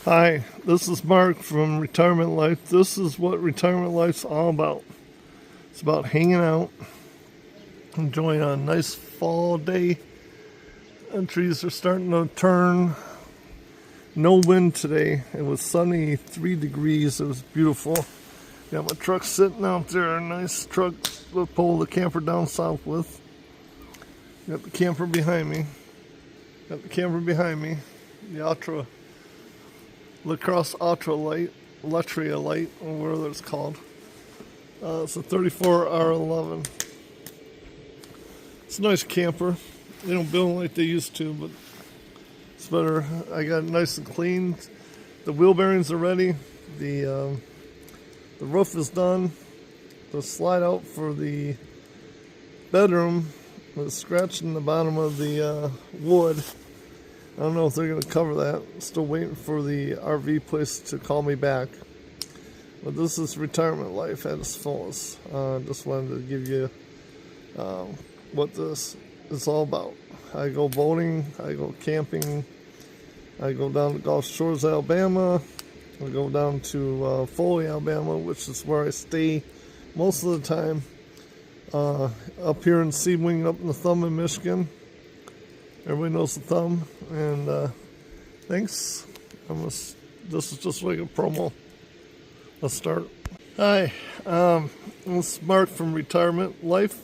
Hi, this is Mark from Retirement Life. This is what retirement life's all about. It's about hanging out, enjoying a nice fall day. And trees are starting to turn. No wind today. It was sunny, 3 degrees. It was beautiful. Got my truck sitting out there. A nice truck to pull the camper down south with. Got the camper behind me. The Ultra Lacrosse Ultra Light, Latria Light, or whatever it's called. It's a 34R11. It's a nice camper. They don't build them like they used to, but it's better. I got it nice and clean. The wheel bearings are ready. The roof is done. The slide out for the bedroom was scratched in the bottom of the wood. I don't know if they're going to cover that. Still waiting for the RV place to call me back. But this is retirement life at its fullest. Just wanted to give you what this is all about. I go boating, I go camping, I go down to Gulf Shores, Alabama, I go down to Foley, Alabama, which is where I stay most of the time. Up here in Seawing, up in the Thumb in Michigan. Everybody knows the Thumb, and thanks. This is just like a promo. Let's start. Hi, this is Mark from Retirement Life.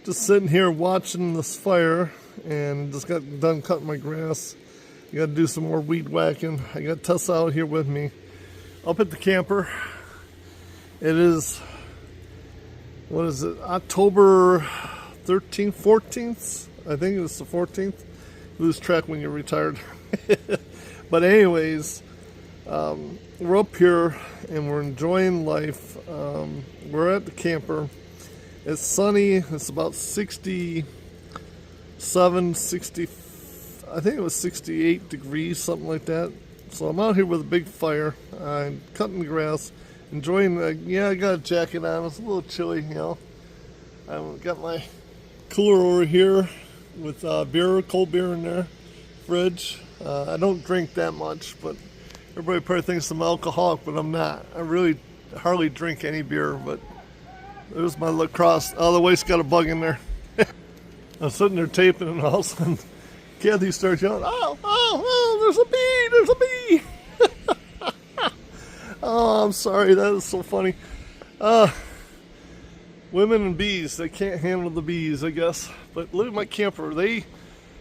Just sitting here watching this fire, and just got done cutting my grass. I got to do some more weed whacking. I got Tessa out here with me, up at the camper. It is, what is it, October 13th, 14th? I think it was the 14th. Lose track when you're retired. But anyways, we're up here and we're enjoying life. We're at the camper. It's sunny. It's about 67, 60, I think it was 68 degrees, something like that. So I'm out here with a big fire. I'm cutting the grass, enjoying I got a jacket on. It's a little chilly, you know. I've got my cooler over here with beer, cold beer in there, fridge. I don't drink that much, but everybody probably thinks I'm an alcoholic, but I'm not. I really hardly drink any beer, but there's my lacrosse. Oh, the waist got a bug in there. I'm sitting there taping, and all of a sudden, Kathy starts yelling, there's a bee! Oh, I'm sorry, that is so funny. Women and bees, they can't handle the bees, I guess. But look at my camper. They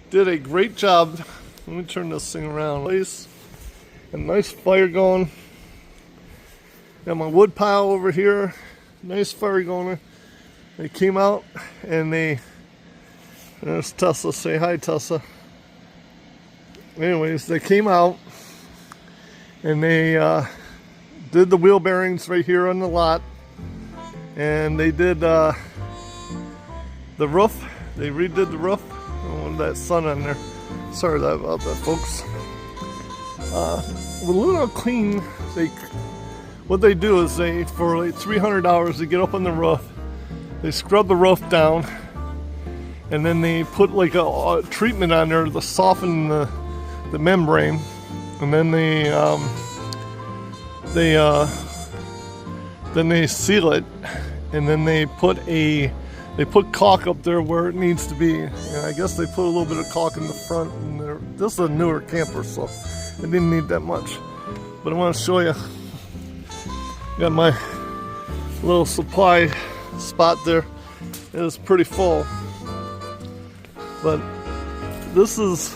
did a great job. Let me turn this thing around. Place a nice fire going. Got my wood pile over here. Nice fire going. They came out and there's Tessa. Say hi, Tessa. Anyways, they came out and they did the wheel bearings right here on the lot. And they did the roof. They redid the roof. Oh, that sun on there. Sorry about that, folks. With a little clean, what they do is for like $300, they get up on the roof. They scrub the roof down, and then they put like a treatment on there to soften the membrane, and then they seal it, and then they put caulk up there where it needs to be. And I guess they put a little bit of caulk in the front. And this is a newer camper, so it didn't need that much. But I want to show you. Got my little supply spot there. It is pretty full. But this is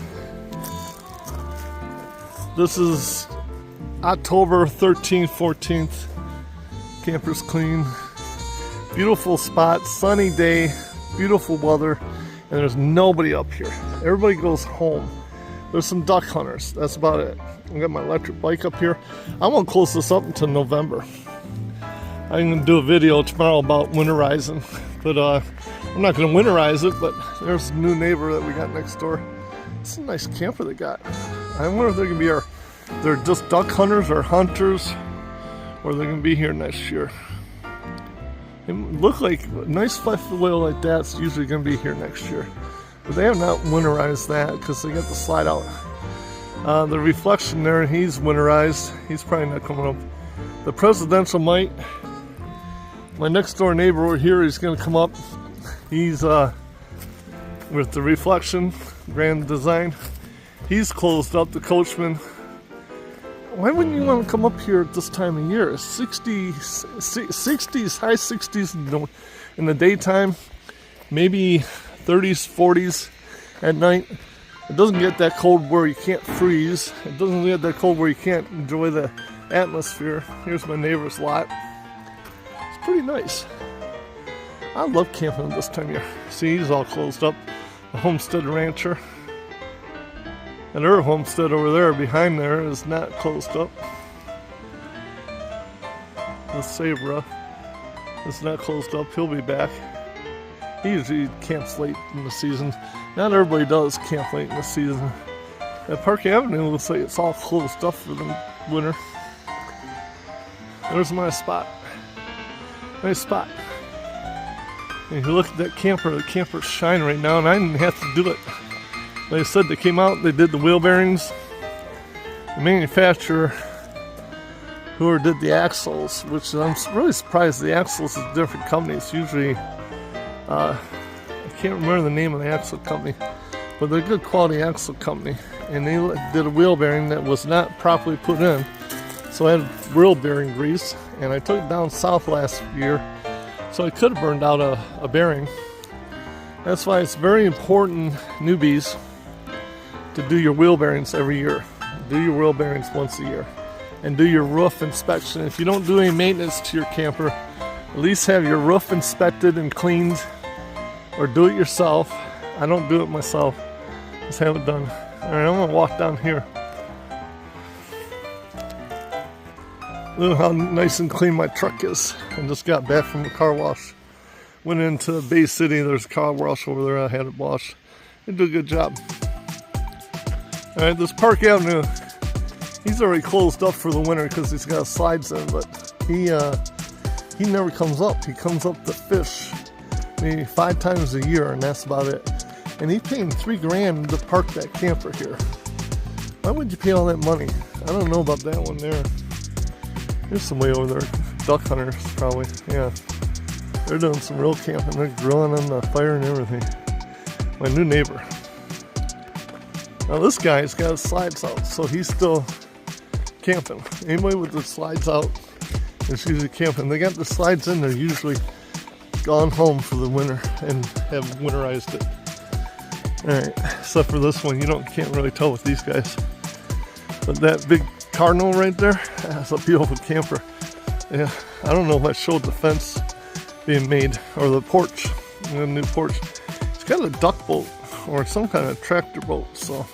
October 13th, 14th. Camper's clean. Beautiful spot, sunny day, beautiful weather, and there's nobody up here. Everybody goes home. There's some duck hunters. That's about it. I got my electric bike up here. I won't close this up until November. I'm going to do a video tomorrow about winterizing, but I'm not going to winterize it, but there's a new neighbor that we got next door. It's a nice camper they got. I wonder if they're going to be they're just duck hunters or hunters, or they're going to be here next year. It looked like a nice fifth wheel like that's usually going to be here next year. But they have not winterized that because they got the slide out The reflection there, he's winterized. He's probably not coming up. The presidential might. My next door neighbor over here, he's going to come up. He's with the reflection, Grand Design. He's closed up, the Coachman. Why wouldn't you want to come up here at this time of year? 60s, high 60s in the daytime, maybe 30s, 40s at night. It doesn't get that cold where you can't freeze. It doesn't get that cold where you can't enjoy the atmosphere. Here's my neighbor's lot. It's pretty nice. I love camping this time of year. See, he's all closed up. The Homestead Rancher. And her homestead over there behind there is not closed up. The Sabra is not closed up. He'll be back. He usually camps late in the season. Not everybody does camp late in the season. At Park Avenue looks like it's all closed up for the winter. There's my spot. Nice spot. And if you look at that camper, the camper's shining right now, and I didn't have to do it. Like I said, they came out, they did the wheel bearings. The manufacturer, whoever did the axles, which I'm really surprised the axles is a different company. It's usually, I can't remember the name of the axle company, but they're a good quality axle company. And they did a wheel bearing that was not properly put in. So I had wheel bearing grease, and I took it down south last year, so I could have burned out a bearing. That's why it's very important, newbies, to do your wheel bearings every year. Do your wheel bearings once a year. And do your roof inspection. If you don't do any maintenance to your camper, at least have your roof inspected and cleaned, or do it yourself. I don't do it myself. Just have it done. Alright, I'm gonna walk down here. Look how nice and clean my truck is. I just got back from the car wash. Went into Bay City, there's a car wash over there, I had it washed. They do a good job. Alright, this Park Avenue, he's already closed up for the winter because he's got slides in, but he never comes up. He comes up to fish maybe 5 times a year, and that's about it. And he's paying $3,000 to park that camper here. Why would you pay all that money? I don't know about that one there. There's somebody over there, duck hunters probably, yeah. They're doing some real camping. They're grilling on the fire and everything. My new neighbor. Now this guy's got his slides out, so he's still camping. Anybody with their slides out is usually camping. They got the slides in, they're usually gone home for the winter and have winterized it. Alright, except for this one, can't really tell with these guys. But that big Cardinal right there, that's a beautiful camper. Yeah, I don't know if I showed the fence being made, or the porch, the new porch. It's got a duck boat, or some kind of tractor boat, so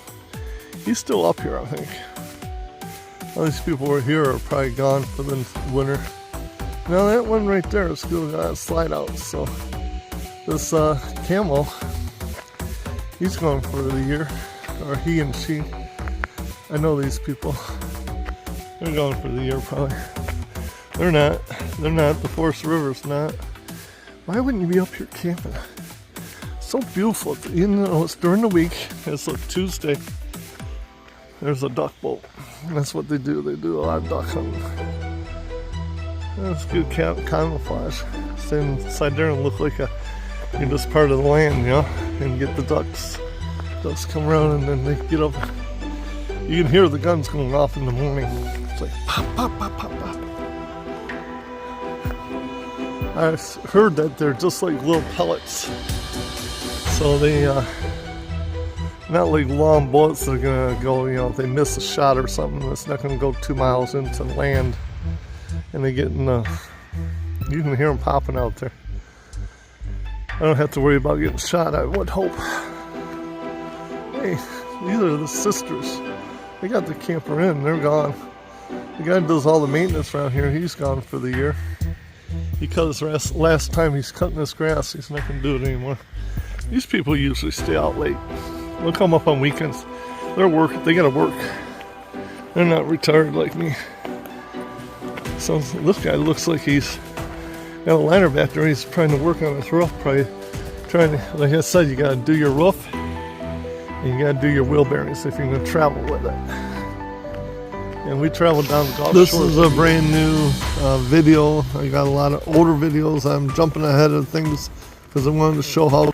he's still up here, I think. All these people who are here are probably gone for the winter. Now that one right there is still got a slide out, so this camel, he's gone for the year, or he and she. I know these people. They're gone for the year probably. They're not. The Forest River's not. Why wouldn't you be up here camping? So beautiful. It's during the week. It's like Tuesday. There's a duck boat. That's what they do. They do a lot of duck hunting. That's good camouflage. Stand inside there and look like you're just part of the land, and get the ducks. Ducks come around and then they get up. You can hear the guns going off in the morning. It's like pop, pop, pop, pop, pop. I've heard that they're just like little pellets. So they, not like long bullets that are gonna go, if they miss a shot or something, it's not gonna go 2 miles into land. And they get in you can hear them popping out there. I don't have to worry about getting shot, I would hope. Hey, these are the sisters. They got the camper in, they're gone. The guy who does all the maintenance around here, he's gone for the year. Because last time he's cutting this grass, he's not going to do it anymore. These people usually stay out late. They'll come up on weekends. They got to work. They're not retired like me. So this guy looks like he's got a liner back there. He's trying to work on his roof, probably trying to, like I said, you got to do your roof. And you gotta do your wheel bearings if you're gonna travel with it. And we traveled down the Gulf This Shores. is a brand new video. I got a lot of older videos. I'm jumping ahead of things because I wanted to show how